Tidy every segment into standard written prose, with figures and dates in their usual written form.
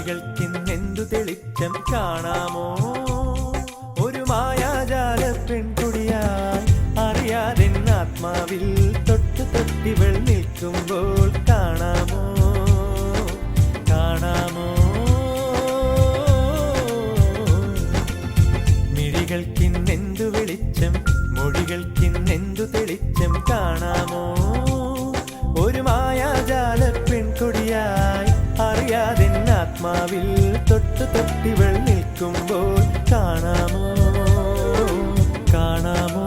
മിഴികൾക്കിന്നെന്തു തെളിച്ചം കാണാമോ ഒരു മായാജാല പെൺകുടിയായി അറിയാതെ ആത്മാവിൽ തൊട്ടു തൊട്ടിവൾ നിൽക്കുമ്പോൾ കാണാമോ കാണാമോ മിഴികൾക്കിന്നെന്തു വെളിച്ചം മൊഴികൾക്കിന്നെന്തു തെളിച്ചം കാണാമോ ഒരു മായാജാല പെൺകുടിയായി അറിയാതെ ആത്മാവിൽ തൊട്ടു തൊട്ടിവൾ നിൽക്കുമ്പോൾ കാണാമോ കാണാമോ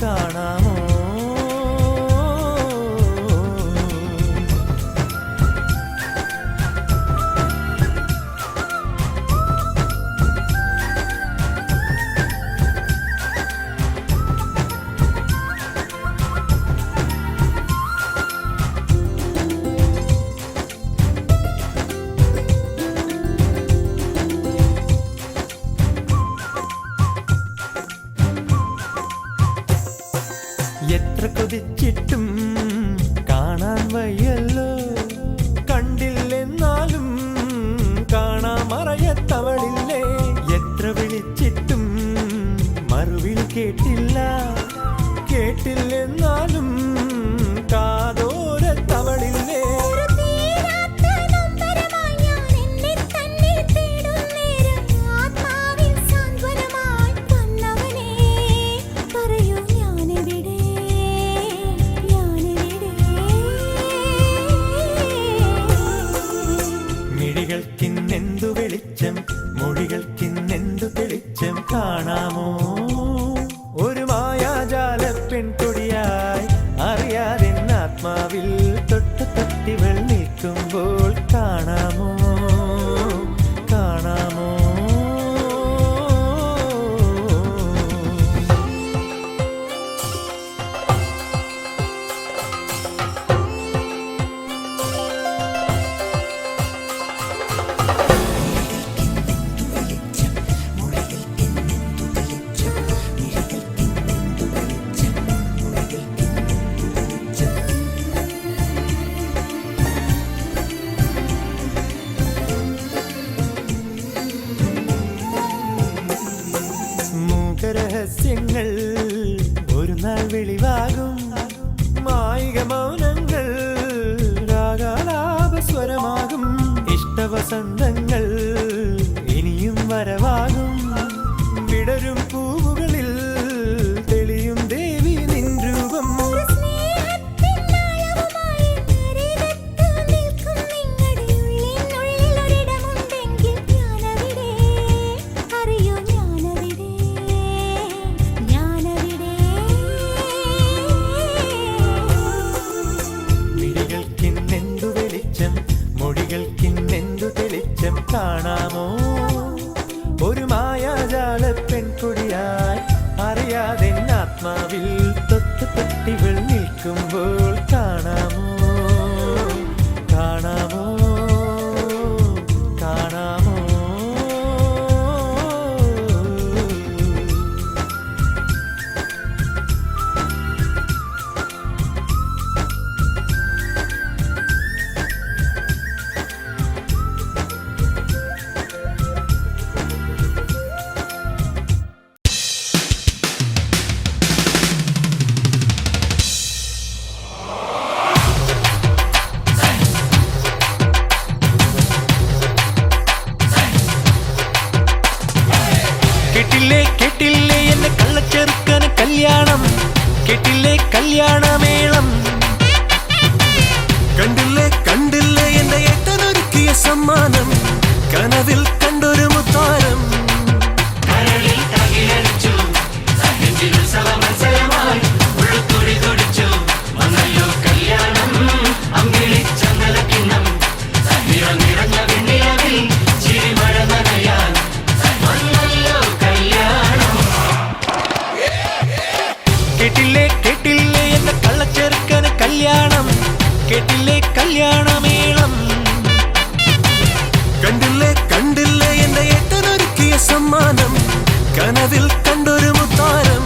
കാണാമോ എത്ര കൊതിച്ചിട്ടും കാണാൻ വയ്യല്ലോ കണ്ടില്ലെന്നാലും കാണാൻ മറയത്തവളില്ലേ എത്ര വിളിച്ചിട്ടും മറുവിളി കേട്ടില്ല കേട്ടില്ലെന്നാലും കാതോരത്തവളില്ലേ മിഴികൾക്കിന്നെന്തു വെളിച്ചം മൊഴികൾക്കിന്നെന്തു തെളിച്ചം കാണാമോ ഒരു മായാജാല പെൺകൊടിയായി അറിയാതെ ആത്മാവിൽ തൊട്ടു തൊട്ടിവൾ നിൽക്കുമ്പോൾ കാണാമോ കാണാമോ രഹസ്യങ്ങൾ ഒരു നാൾ വെളിവാകും മായിക മൗനങ്ങൾ രാഗാലാപസ്വരമാകും ഇഷ്ടവസന്തങ്ങൾ ഇനിയും വരവാകും വിടരും പൂവുകളിൽ തെളിയും ദേവി നിൻ രൂപം മൊഴികൾക്കിന്നെന്തു തെളിച്ചം കാണാമോ ഒരു മായാജാല പെൺകുടിയായി അറിയാതെ ആത്മാവിൽ തൊട്ടു തൊട്ടിവൾ നിൽക്കുമ്പോൾ കാണാമോ കാണാമോ കാണാമോ കേട്ടില്ലേ കേട്ടില്ലേ എന്നെ കള്ളച്ചെറുക്കന് കല്യാണം കേട്ടില്ലേ കല്യാണമേളം കണ്ടില്ലേ കണ്ടില്ലേ എന്റെ ഏട്ടനൊരുക്കിയ സമ്മാനം കനവിൽ കണ്ടൊരു മുത്താരം കേട്ടില്ലേ കേട്ടില്ലേ എന്നെ കള്ളച്ചെറുക്കന് കല്യാണം കേട്ടില്ലേ കല്യാണമേളം കണ്ടില്ലേ കണ്ടില്ലേ എന്റെ ഏട്ടനൊരുക്കിയ സമ്മാനം കനവിൽ കണ്ടൊരു മുത്താരം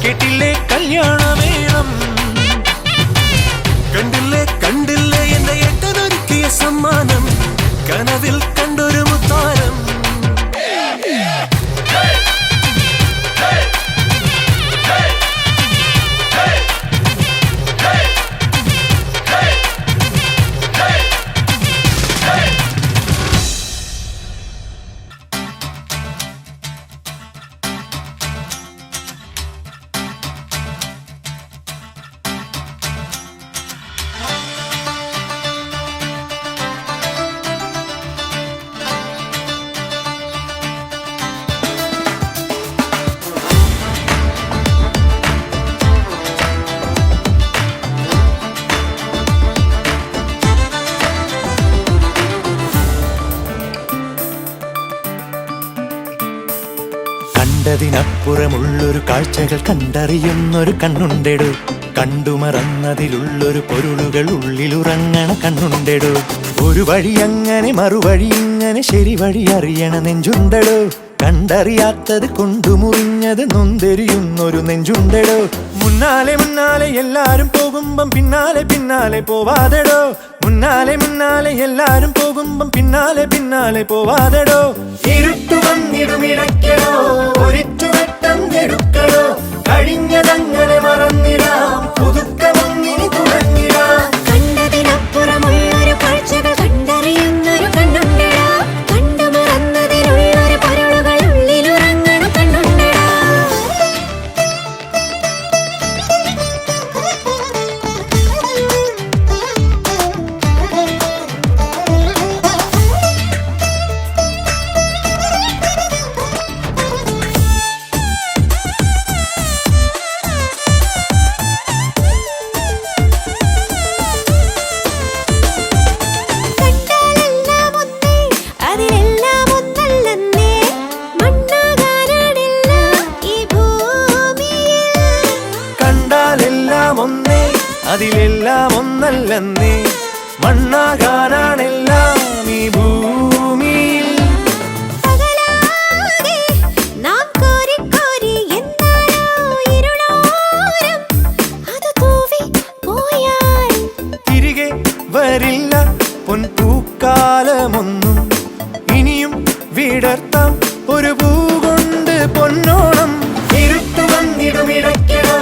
കേട്ടില്ലേ കല്യാണമേളം കണ്ടില്ലേ കണ്ടില്ലേ എന്റെ ഏട്ടനൊരുക്കിയ സമ്മാനം കനവിൽ കണ്ടൊരു മുത്താരം കണ്ടതിനപ്പുറമുള്ളൊരു കാഴ്ചകൾ കണ്ടറിയുന്നൊരു കണ്ണുണ്ടെടു കണ്ടുമറന്നതിലുള്ളൊരു പൊരുളുകൾ ഉള്ളിലുറങ്ങണ കണ്ണുണ്ടെടു ഒരു വഴി അങ്ങനെ മറുവഴി ഇങ്ങനെ ശരി വഴി അറിയണ നെഞ്ചുണ്ടടോ കണ്ടറിയാത്തത് കൊണ്ടുമുറിഞ്ഞത് നൊന്തെരിയുന്നൊരു നെഞ്ചുണ്ടടോ മുന്നാലെ മുന്നാലെ എല്ലാരും പോകുമ്പം പിന്നാലെ പിന്നാലെ പോവാതെടോ മുന്നാലെ മുന്നാലെ എല്ലാരും പോകുമ്പം പിന്നാലെ പിന്നാലെ പോവാതെടോ ഇരുട്ടു വന്നിടുമിടയ്ക്കടോ ഒരിറ്റുവട്ടം എടുക്കടോ കഴിഞ്ഞതങ്ങനെ മറന്നിടാം പുതുക്കമൊന്നിനി തുടങ്ങിടാം കണ്ടതിനപ്പുറമുള്ളൊരു കാഴ്ചകൾ കണ്ടറിയുന്നൊരു കണ്ണുണ്ടടാ കണ്ടു മറന്നതിലുള്ളൊരു പൊരുളുകൾ ഉള്ളിലുറങ്ങണ കണ്ണുണ്ടടാ അതിലെല്ലാം ഒന്നല്ലെന്നേ മണ്ണാകാനാണെല്ലാം ഈ ഭൂമിയിൽ തിരികെ വരില്ല പൊൻപൂക്കാലമൊന്നും ഇനിയും വിടർത്താം ഒരു പൂ കൊണ്ട് പൊന്നോണം ഇരുട്ടു വന്നിടുമിടയ്ക്കണോ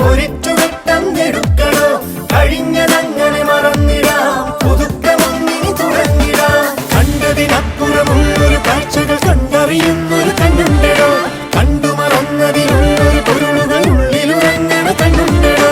ഒരിറ്റുവട്ടം എടുക്കണോ കഴിഞ്ഞതങ്ങനെ മറന്നിടാം പുതുക്കമൊന്നിനി തുടങ്ങിടാം കണ്ടതിനപ്പുറമുള്ളൊരു കാഴ്ചകൾ കണ്ടറിയുന്നൊരു കണ്ണുണ്ടടോ കണ്ടു മറന്നതിലുള്ളൊരു പൊരുളുകൾ ഉള്ളിലുറങ്ങണ കണ്ണുണ്ടടോ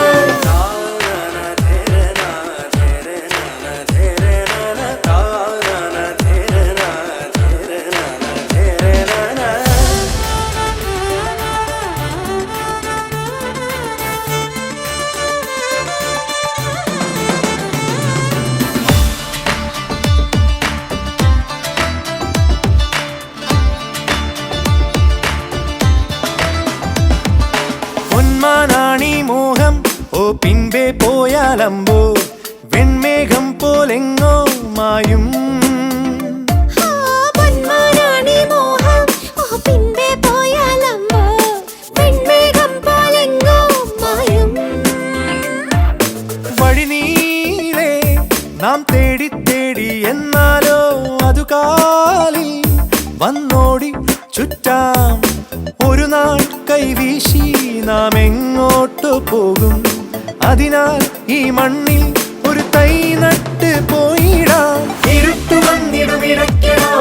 പൊന്മാനാണീ മോഹം ഓ പിൻപേ പോയാലമ്പോ വെൺമേഘം പോലെങ്ങോ മായും വഴിനീളെ നാം തേടി തേടി എന്നാലോ അതു കാലിൽ വന്നോടി ചുറ്റാം ഒരു നാൾ കൈവീശി നാം എങ്ങോട്ട് പോകും അതിനാൽ ഈ മണ്ണിൽ ഒരു തൈ നട്ട് പോയിടാം ഇരുട്ടു വന്നിടുമിടയ്ക്കണോ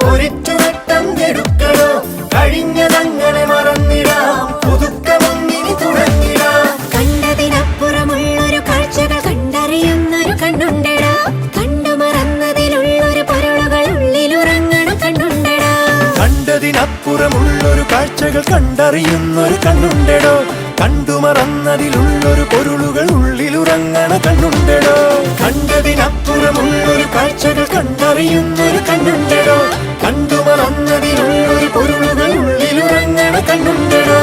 ഒരിറ്റുവട്ടം എടുക്കണോ കഴിഞ്ഞതങ്ങനെ മറന്നിടാം പുതുക്കമൊന്നിനി തുടങ്ങിടാം കണ്ടതിനപ്പുറമുള്ളൊരു കാഴ്ചകൾ കണ്ടറിയുന്നൊരു കണ്ണുണ്ടടാ കണ്ടു മറന്നതിലുള്ളൊരു പൊരുളുകൾ ഉള്ളിലുറങ്ങണ കണ്ണുണ്ടടാ കണ്ടതിനപ്പുറമുള്ളൊരു കാഴ്ചകൾ കണ്ടറിയുന്നൊരു കണ്ണുണ്ടടോ കണ്ടു മറന്നതിലുള്ളൊരു പൊരുളുകൾ ഉള്ളിലുറങ്ങണ കണ്ണുണ്ടടോ കണ്ടതിനപ്പുറമുള്ളൊരു കാഴ്ചകൾ കണ്ടറിയുന്നൊരു കണ്ണുണ്ടടോ കണ്ടു മറന്നതിലുള്ളൊരു പൊരുളുകൾ ഉള്ളിലുറങ്ങണ കണ്ണുണ്ടടോ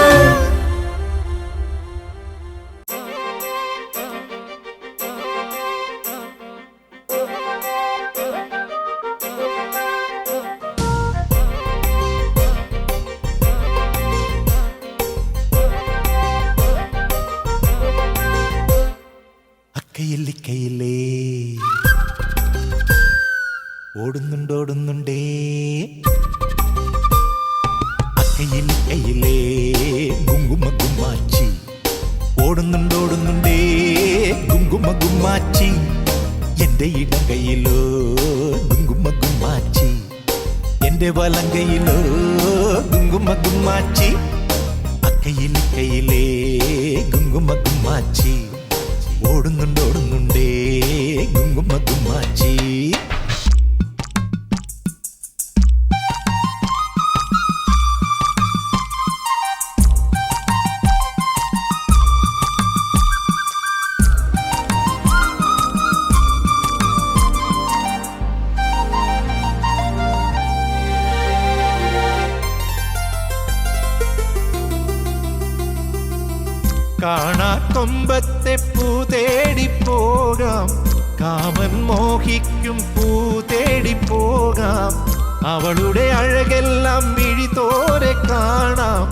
ഗുമ്മാച്ചി എന്റെ ഇടം കൈയിലോ ഗുങ്കുമ ഗുമ്മാച്ചി എന്റെ വലം കൈയിലോ ഗുങ്കുമ ഗുമ്മാച്ചി അക്കയിൽ കൈയിലേ ഗുങ്കുമ ഗുമ്മാച്ചി ഓടുന്നുണ്ടേ ഗുങ്കുമ ഗുമ്മാച്ചി കാണാക്കൊമ്പത്തെ പൂ തേടിപ്പോകാം കാമൻ മോഹിക്കും പൂ തേടിപ്പോകാം അവളുടെ അഴകെല്ലാം മിഴിത്തോരെ കാണാം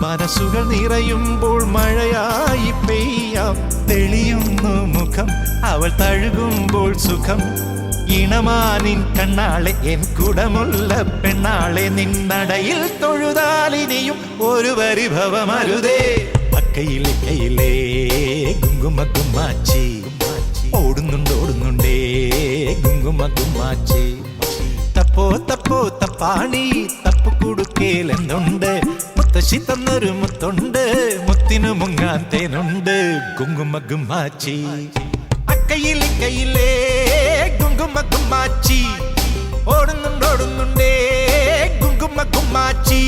മനസ്സുകൾ നിറയുമ്പോൾ മഴയായി പെയ്യാം തെളിയുന്നു മുഖം അവൾ തഴുകുമ്പോൾ സുഖം ഇണമാനിൻ കണ്ണാളെ എൻ കുടമുള്ള പെണ്ണാളെ നിന്നടയിൽ തൊഴുതാലിനിയും ഒരു പരിഭവമരുതേ കൈയിലേ ഗുങ്കുമ ഗുമ്മാച്ചി ഓടുന്നുണ്ടേ ഗുങ്കുമ ഗുമ്മാച്ചി തപ്പോ തപ്പാണി തപ്പു കുടുക്കേലെന്നുണ്ട് മുത്തശ്ശി തന്നൊരു മുത്തുണ്ട് മുത്തിനു മുങ്ങാൻ തേനുണ്ട് ഗുങ്കുമ ഗുമ്മാച്ചി അക്കയിലേ ഗുങ്കുമ ഗുമ്മാച്ചി ഓടുന്നുണ്ടേ ഗുങ്കുമ ഗുമ്മാച്ചി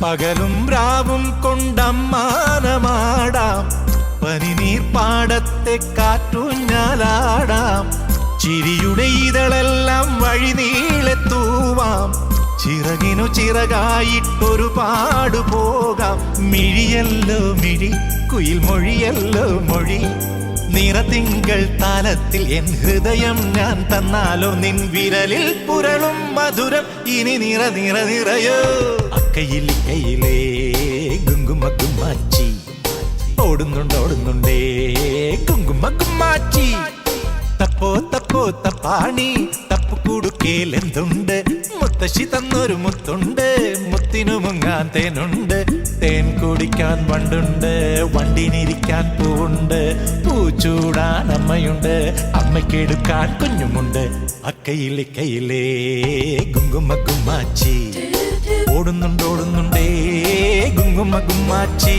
പകലും രാവും കൊണ്ടമ്മാനമാടാം പനിനീർ പാടത്തെ കാറ്റൂഞ്ഞാലാടാം ചിരിയുടെ ഇതളെല്ലാം വഴി നീളെത്തൂവാം ചിറകിനു ചിറകായിട്ടൊരു പാടു പോകാം മിഴിയല്ലോ മിഴി കുയിൽ മൊഴിയല്ലോ മൊഴി നിറതിങ്കൾ താലത്തിൽ എൻ ഹൃദയം ഞാൻ തന്നാലോ നിൻ വിരലിൽ പുരളും മധുരം ഇനി നിറയോ അക്കയിലേ ഗുങ്കുമ ഗുമ്മാച്ചി ഓടുന്നുണ്ടേ ഗുങ്കുമ ഗുമ്മാച്ചി തപ്പോ തപ്പാണി തപ്പു കുടുക്കേലെന്തുണ്ട് മുത്തശ്ശി തന്നൊരു മുത്തുണ്ട് മുത്തിനു മുങ്ങാൻ തേനുണ്ട് തേൻ കുടിക്കാൻ വണ്ടുണ്ട് വണ്ടിനിരിക്കാൻ പൂവുണ്ട് പൂച്ചൂടാൻ അമ്മയുണ്ട് അമ്മയ്ക്കെടുക്കാൻ കുഞ്ഞുമുണ്ട് അക്കയിലേ ഗുങ്കുമ ഗുമ്മാച്ചി ഓടുന്നുണ്ടേ ഗുങ്കുമ ഗുമ്മാച്ചി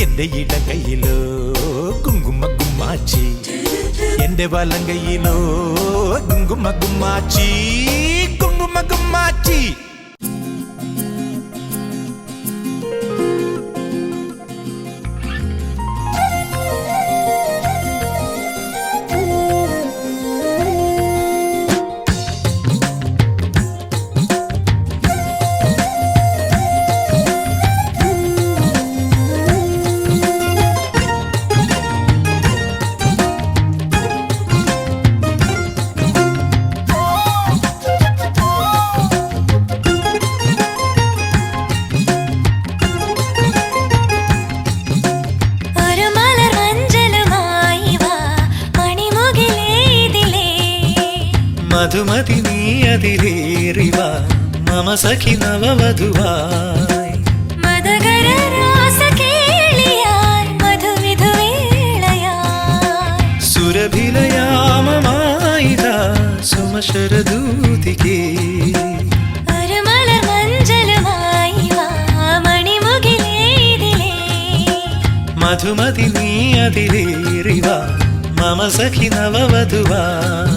എന്റെ ഇടം കൈയിലോ ഗുങ്കുമ ഗുമ്മാച്ചി എന്റെ വലം കൈയിലോ ഗുങ്കുമ ഗുമ്മാച്ചി ഗുങ്കുമ ഗുമ്മാച്ചി മധുമതി നീ അതിലേറിവ മമ സഖി നവവധുവായി മദകര രാസകേളിയായി മധുവിധുവേളയായി സുരഭിലയാമമായിതാ സുമശരദൂതികേ ഒരു മലർ മഞ്ചലുമായി വാ മണിമുകിലേതിലേ മധുമതി നീ അതിലേറിവ മമ സഖി നവവധുവായി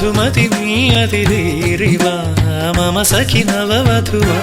മധുമതി നീ അതിലേറിവാ മമ സഖി നവവധുവാ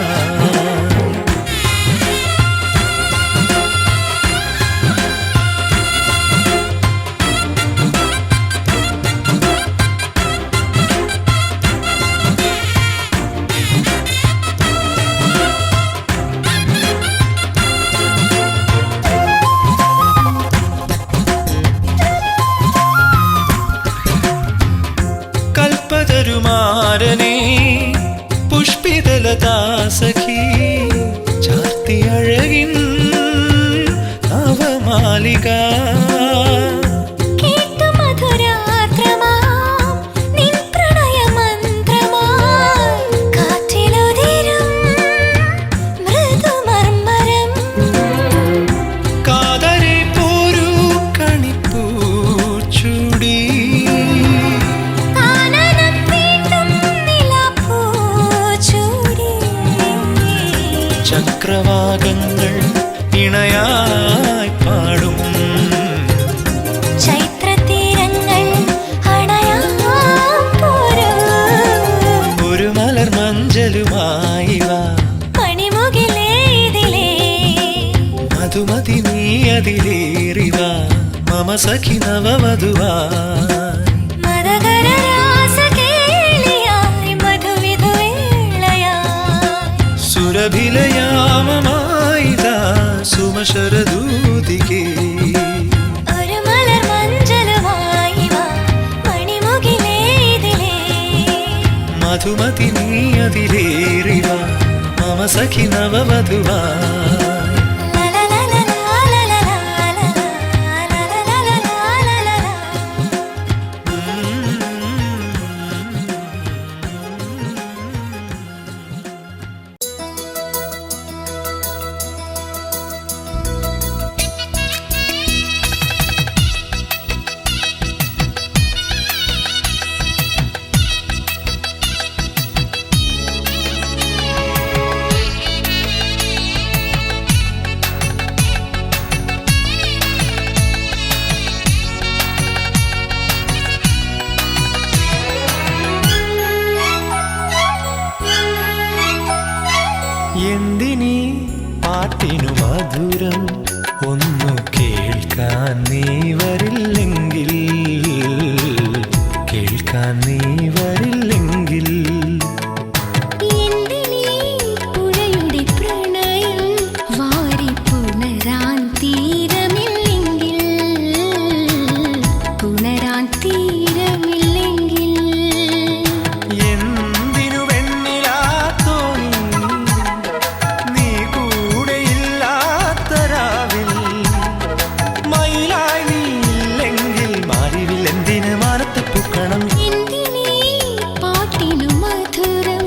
കൽപ്പതരുമാരനേ പുഷ്പിതലതാസഖി ചാർത്തി അഴകിൻ നവമാലിക ചക്രവാകങ്ങൾ ഇണയായി പാടും ചൈത്രതീരങ്ങൾ ഒരു മലർ മഞ്ചലുമായി വാ മണിമുകിലേതിലേ മധുമതി നീ അതിലേറിവാ മമ സഖി നവവധുവാ സുരഭിലയാമമായിതാ സുമശരദൂതികേ ഒരു മലർ മഞ്ചലുമായി വാ മണിമുകിലേതിലേ മധുമതി നീ അതിലേറിവാ മമ സഖി നവവധുവാ എന്തിനീ പാട്ടിനു മധുരം ഒന്നു കേൾക്കാൻ നീ വരില്ലെങ്കിൽ കേൾക്കാൻ നീ വരില്ലെങ്കിൽ പുഴയുടെ പ്രണയം വാരി പുണരാൻ തീരമില്ലെങ്കിൽ പുണരാൻ തീരമില്ലെങ്കിൽ എന്തിനു വെണ്ണിലാത്തോണി നീ കൂടെയില്ലാത്ത രാവിൽ മയിലായി നീ ഇല്ലെങ്കിൽ മാറിവിൽ എന്തിന് മാനത്ത് പൂക്കണം എന്തിനീ പാട്ടിനു മധുരം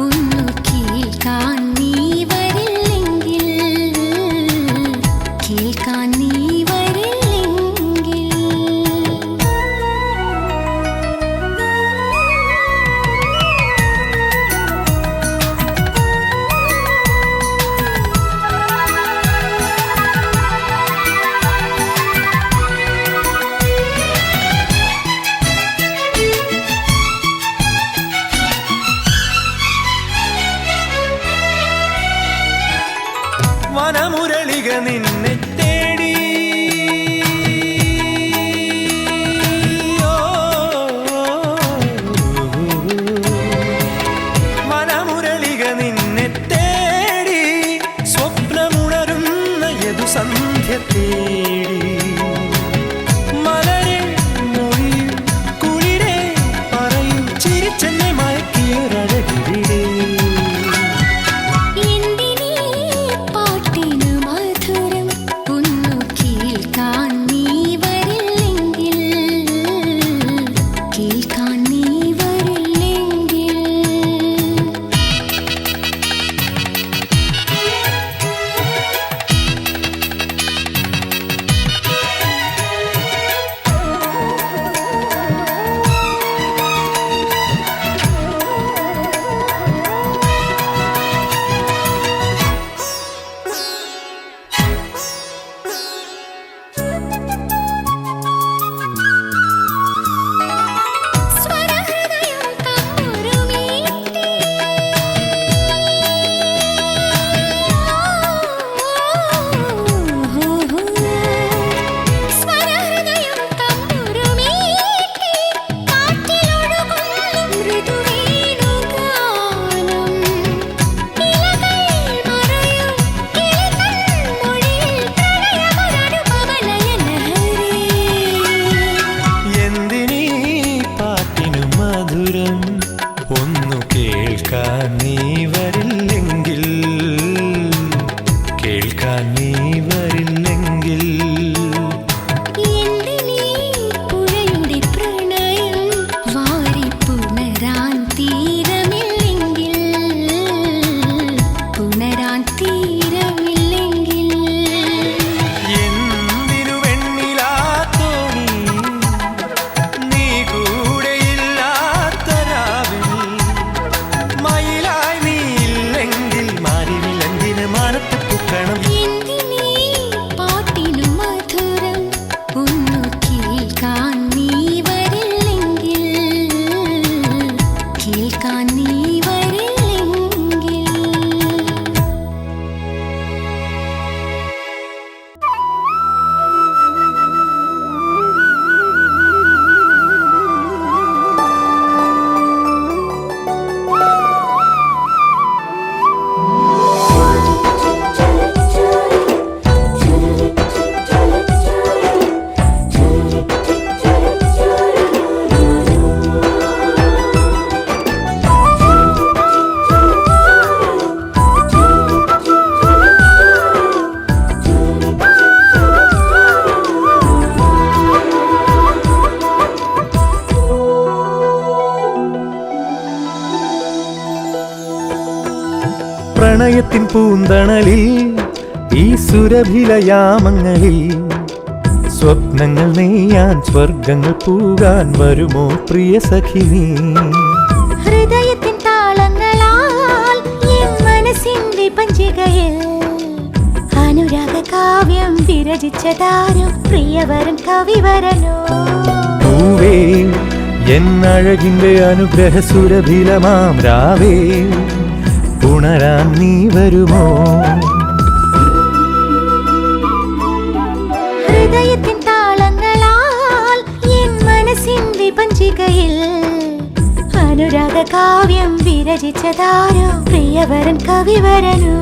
ഒന്നു കേൾക്കാൻ നീ വരില്ലെങ്കിൽ കേൾക്കാൻ നീ വരില്ലെങ്കിൽ വനമുരളിക നിന്നെ തേടി വനമുരളിക നിന്നെ തേടി സ്വപ്നമുണരുന്ന യദു സന്ധ്യ തേടി മലരെ മൊഴിയും കുളിരെ പറയും ചിരിച്ചെന്നെ മയക്കിയൊരഴകിവിടെ എന്തിനീ പാട്ടിനു മധുരം ഒന്നു കേൾക്കാൻ നീ വരില്ലെങ്കിൽ കേൾക്കാൻ നീ വരില്ലെങ്കിൽ സ്വരഹ പ്രണയത്തിൻ പൂന്തണലിൽ ഈ സുരഭിലയാമങ്ങളിൽ സ്വപ്നങ്ങൾ നെയ്യാൻ സ്വർഗങ്ങൾ പൂകാൻ വരുമോ പ്രിയ സഖി നീ? ഹൃദയത്തിൻ താളങ്ങളാൽ എൻ മനസ്സിന്റെ പഞ്ചികയിൽ അനുരാഗ കാവ്യം വിരചിച്ചതാരോ പ്രിയവരൻ കവിവരനോ? പൂവേ എന്നഴകിന്റെ അനുഗ്രഹ സുരഭിലമാം രാവേ ഉണരാൻ നീ വരുമോ? ഹൃദയത്തിൻ താളങ്ങളാൽ എൻ മനസ്സിന്റെ പഞ്ചികയിൽ അനുരാഗ കാവ്യം വിരചിച്ചതാരോ പ്രിയവരൻ കവിവരനോ?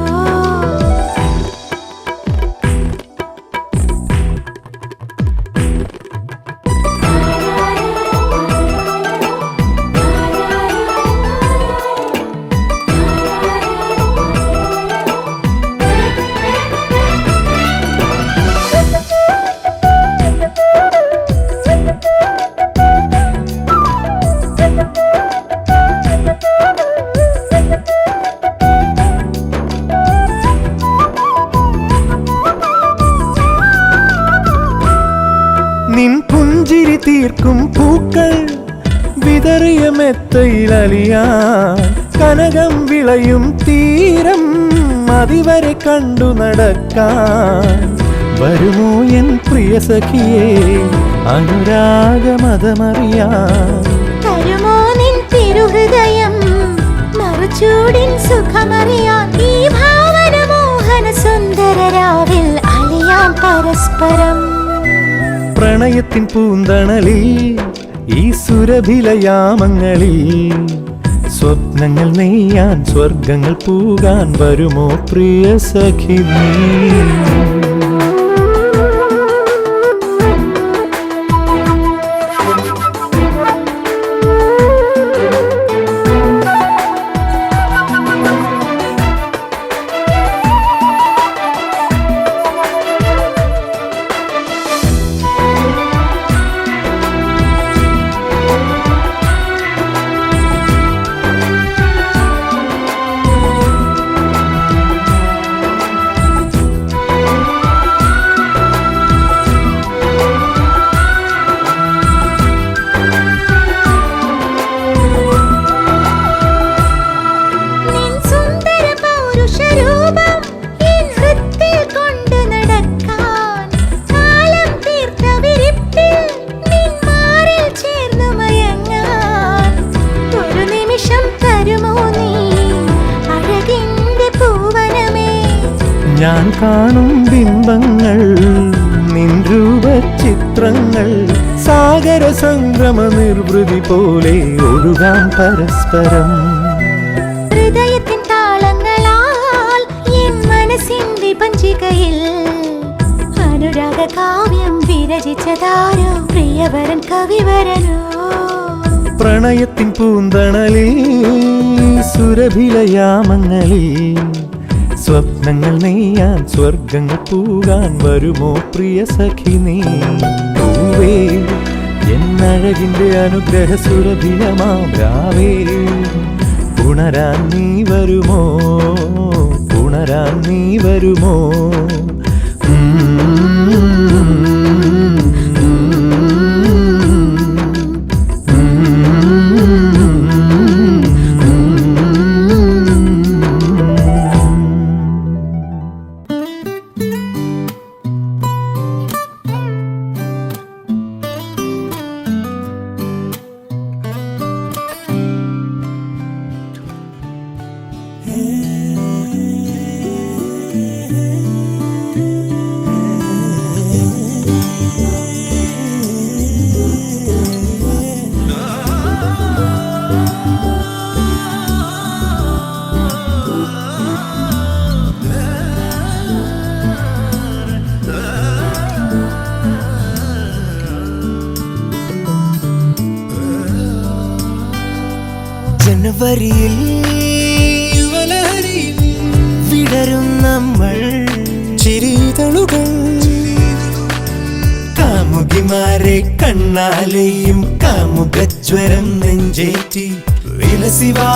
നിൻ പുഞ്ചിരി തീർക്കും പൂക്കൾ വിതറിയ മെത്തയിലലിയാൻ കനകം വിളയും തീരം അതിവരെ കണ്ടു നടക്കാൻ വരുമോ എൻ പ്രിയ സഖിയേ അനുരാഗമതമറിയാൻ? തരുമോ നിൻ തിരുഹൃദയം മറുചൂടിൻ സുഖമറിയാൻ? ഈ ഭാവന മോഹന സുന്ദരരാവിൽ അലിയാം പരസ്പരം. പ്രണയത്തിൻ പൂന്തണലിൽ ഈ സുരഭിലയാമങ്ങളിൽ സ്വപ്നങ്ങൾ നെയ്യാൻ സ്വർഗങ്ങൾ പൂകാൻ വരുമോ പ്രിയ സഖി നീ? ഞാൻ കാണും ബിംബങ്ങൾ നിൻ രൂപചിത്രങ്ങൾ സാഗര സംഗമ നിർവൃതി പോലെ ഒഴുകാൻ പരസ്പരം. ഹൃദയത്തിൻ താളങ്ങളാൽ എൻ മനസ്സിന്റെ പഞ്ചികയിൽ അനുരാഗ കാവ്യം വിരചിച്ചതാരോ പ്രിയവരൻ കവിവരനോ? പ്രണയത്തിൻ പൂന്തണലിൽ സുരഭിലയാമങ്ങളിൽ സ്വപ്നങ്ങൾ നെയ്യാൻ സ്വർഗങ്ങൾ പൂകാൻ വരുമോ പ്രിയ സഖി നീ? പൂവേ എന്നഴകിന്റെ അനുഗ്രഹ സുരഭിലമാം രാവേ ഉണരാൻ നീ വരുമോ? ഉണരാൻ നീ വരുമോ? ജനുവരിയിൽ വിടരും നമ്മൾ ചിരിതളുകൾ കാമുകിമാരെ കണ്ണാലെയും കാമുകജ്വരം നെഞ്ചേറ്റി വിലസിവാ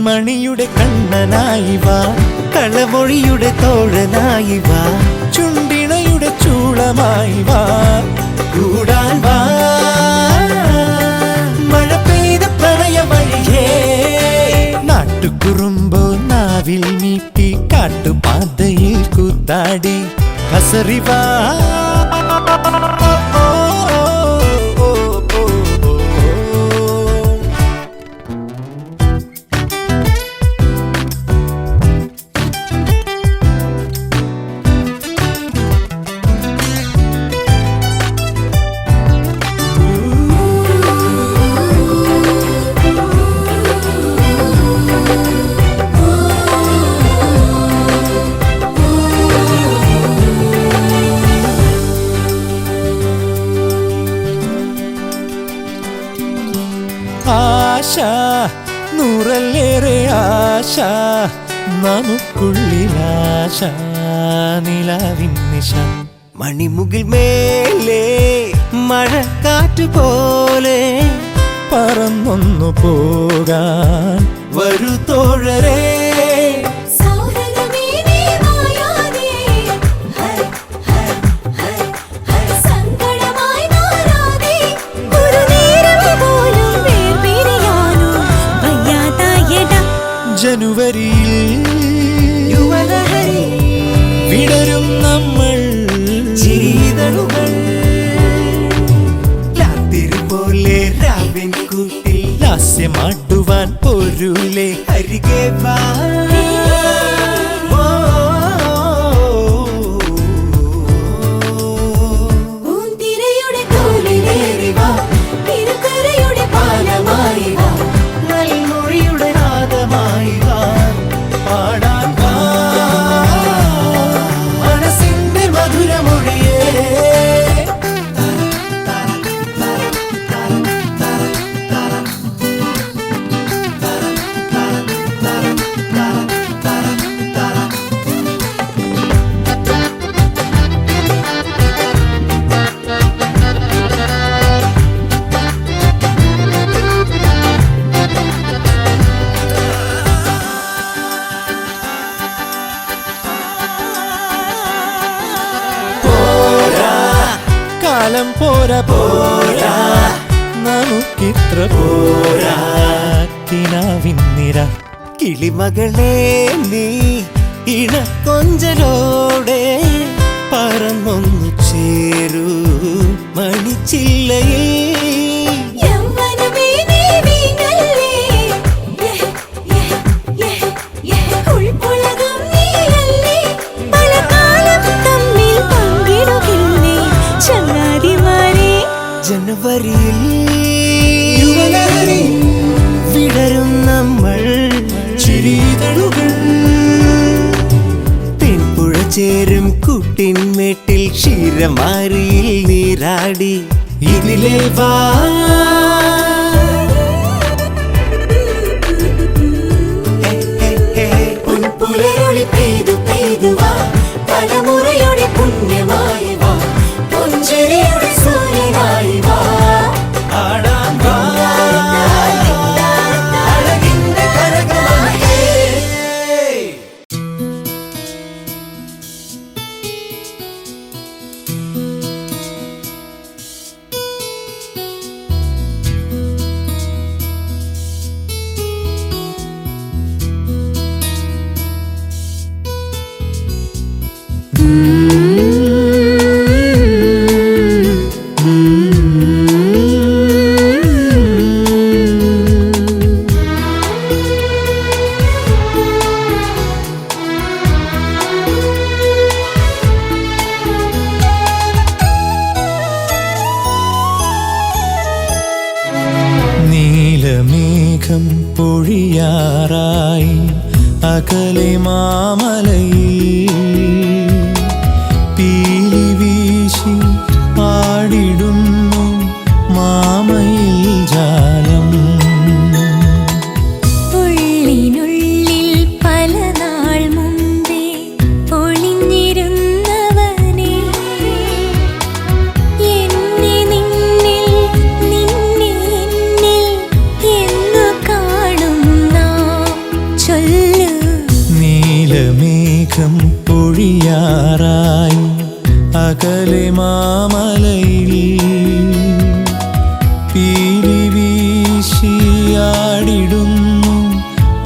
കൺമണിയുടെ കണ്ണനായി വാ, കളമൊഴിയുടെ തോഴനായി വാ, ചുണ്ടിണയുടെ ചൂളമായി വാ, കൂടാൻ വാ. മഴ പെയ്ത പ്രണയമഴിയേ നാട്ടുകുറുമ്പോ നാവിൽ നീട്ടി കാട്ടുപാതയിൽ കൂത്താടി കസറിവാ. ആശ നൂറല്ലേറെ ആശ, നമുക്കുള്ളിലാശ നിലാവിൻ നിശ. മണിമുകിൽ മേലെ മഴക്കാറ്റ് പോലെ പറന്നൊന്നു പോകാൻ വരൂ തോഴരേ. ജനുവരിയിൽ വിടരും നമ്മൾ ചിരിതളുകൾ, രാത്രി പോലെ രാവിൻ കൂട്ടിൽ ലാസ്യമാട്ടുവാൻ പോരൂലേ അരികെ വാ. കാലം പോരാ പോരാ നമുക്കിത്ര പോരാ കിനാവിന്നിര. കിളിമകളെ നീ ഇണക്കൊഞ്ചലോടെ പറന്നൊന്നു ചേരൂ മണിച്ചില്ലയിൽ. ജനുവരിയിൽ വിടരും നമ്മൾ ചിരിതളുകൾ, തെൻപുഴ ചേരും കുട്ടിൻമേട്ടിൽ ക്ഷീരമാരിയിൽ നീരാടി ഇതിലേ വാ. പുൻപുലരൊളി പെയ്തു പെയ്തു വാ, തലമുറയുടെ പുണ്യമായി വാ, പുഞ്ചിരിയുടെ സൂര്യനായി വാ. ആടാൻ വാ അഴകിന്റെ കരകമണിയേ. നീലമേഘം പൊഴിയാറായി അകലെ മാമലയിൽ പീലി വീശി പാടിടുന്നു മാമയിൽ ജാലം. മാമലയിൽ പീലി വീശിയാടിടുന്നു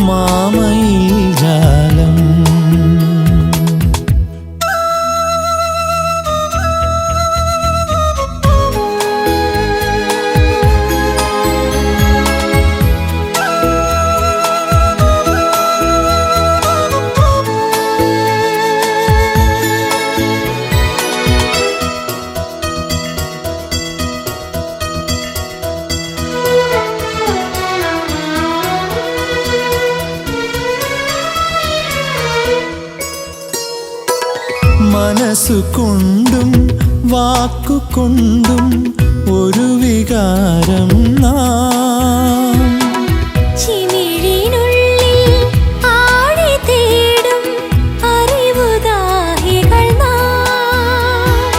മാമയിൽ ജാലം. മനസ്സുകൊണ്ടും വാക്കുകൊണ്ടും ഒരു വികാരം നാം ചിമിഴിനുള്ളിൽ ആഴി തേടും അറിവുദാഹികൾ നാം.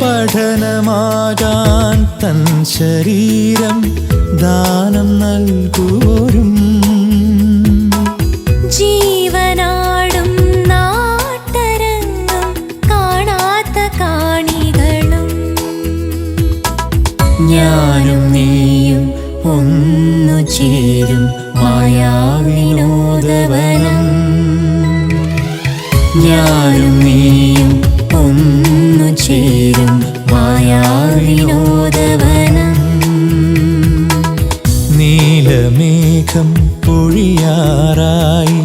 പഠനമാകാൻ തൻ ശരീരം ദാനം നൽകുവോരും ജീവനാടും നാട്ടരങ്ങും കാണാത്ത കാണികളും. ഞാനും നീയും ഒന്നു ചേരും മായാവിനോദവനം. ഞാനും നീയും ഒന്നു ചേരും മായാവിനോദവനം. നീലമേഘം പൊഴിയാറായി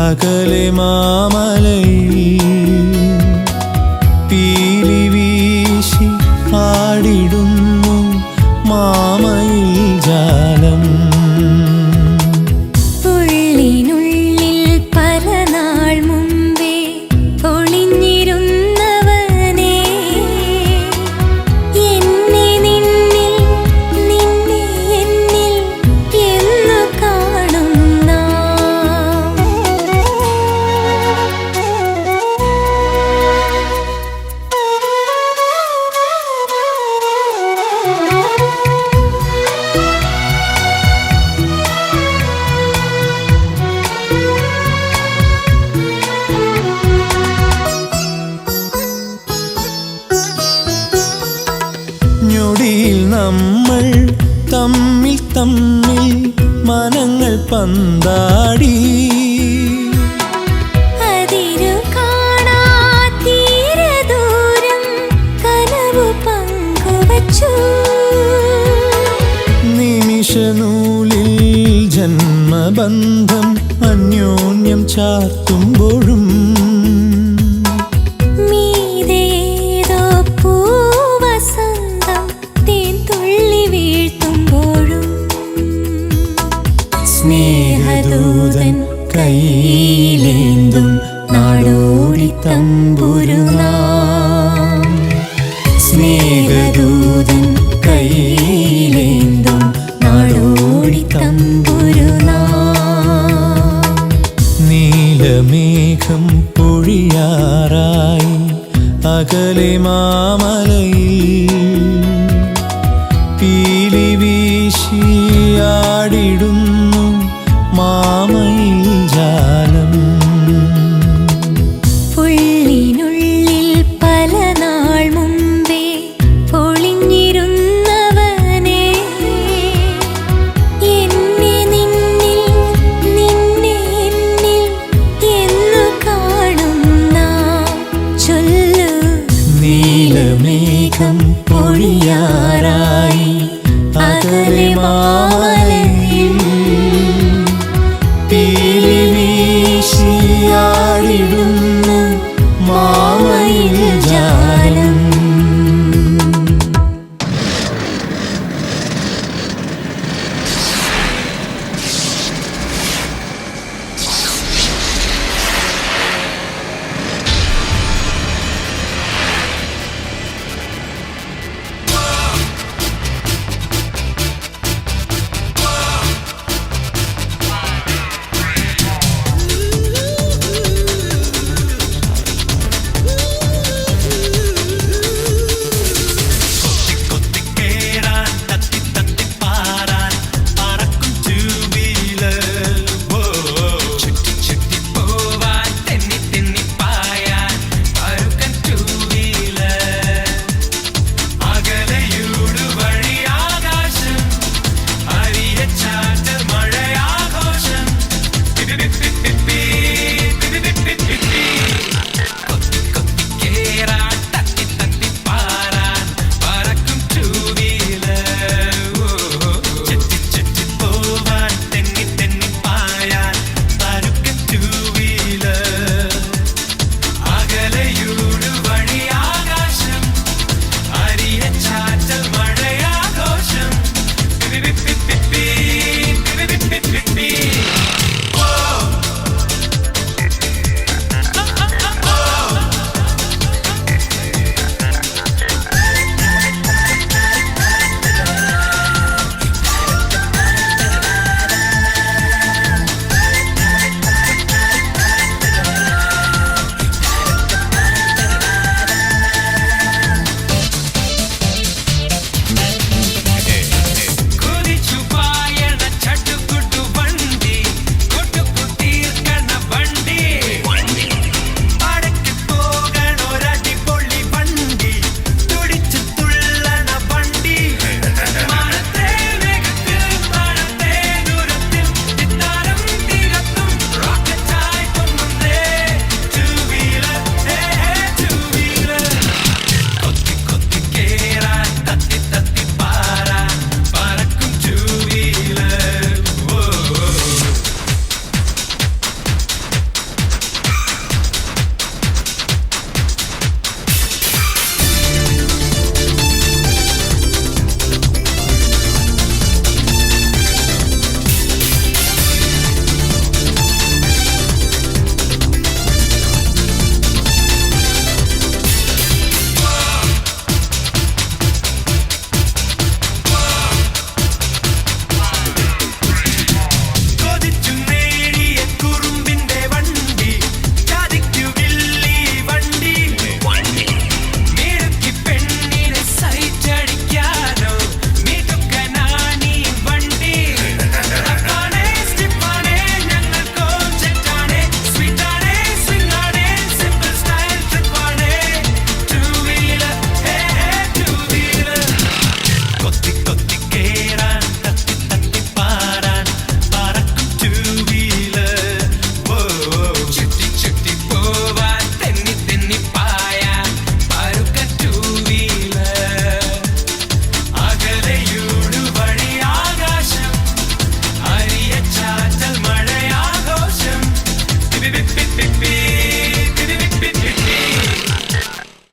അകലെ മാമലയിൽ പീലി വീശി ആടിടുന്നു മാമയിൽ ജാലം. ഉള്ളിനുള്ളിൽ പല നാൾ മുമ്പേ ഒളിഞ്ഞിരുന്നവനേ, എന്നെ നിന്നിൽ നിന്നെ എന്നിൽ എന്നു കാണും നാം. ഞൊടിയിൽ നമ്മൾ തമ്മിൽ തമ്മിൽ മനങ്ങൾ പന്താടി. അതിരു കാണാതീരദൂരം കനവു പങ്കുവച്ചു. നിമിഷനൂലിൽ ജന്മബന്ധം അന്യോന്യം ചാർത്തുമ്പോഴും മീതേതോ പൂവസന്തം തേൻതുള്ളി വീഴ്ത്തുമ്പോഴും സ്നേഹദൂതൻ കൈയിലേന്തും നാടോടി തമ്പുരുനാം. സ്നേഹദൂതൻ കൈയിലേന്തും നാടോടി തമ്പുരുനാം. നീലമേഘം പൊഴിയാറായി അകലെ മാമലയിൽ പീലി വീശിയാടിടുന്നു മാമയിൽ ജാലം. ഉള്ളിനുള്ളിൽ പല നാൾ മുമ്പേ ഒളിഞ്ഞിരുന്നവനേ, എന്നെ നിന്നിൽ നിന്നെ എന്നിൽ എന്നു കാണും നാം. ചൊല്ലു നീലമേഘം പൊഴിയാറായി അകലെ മാമലയിൽ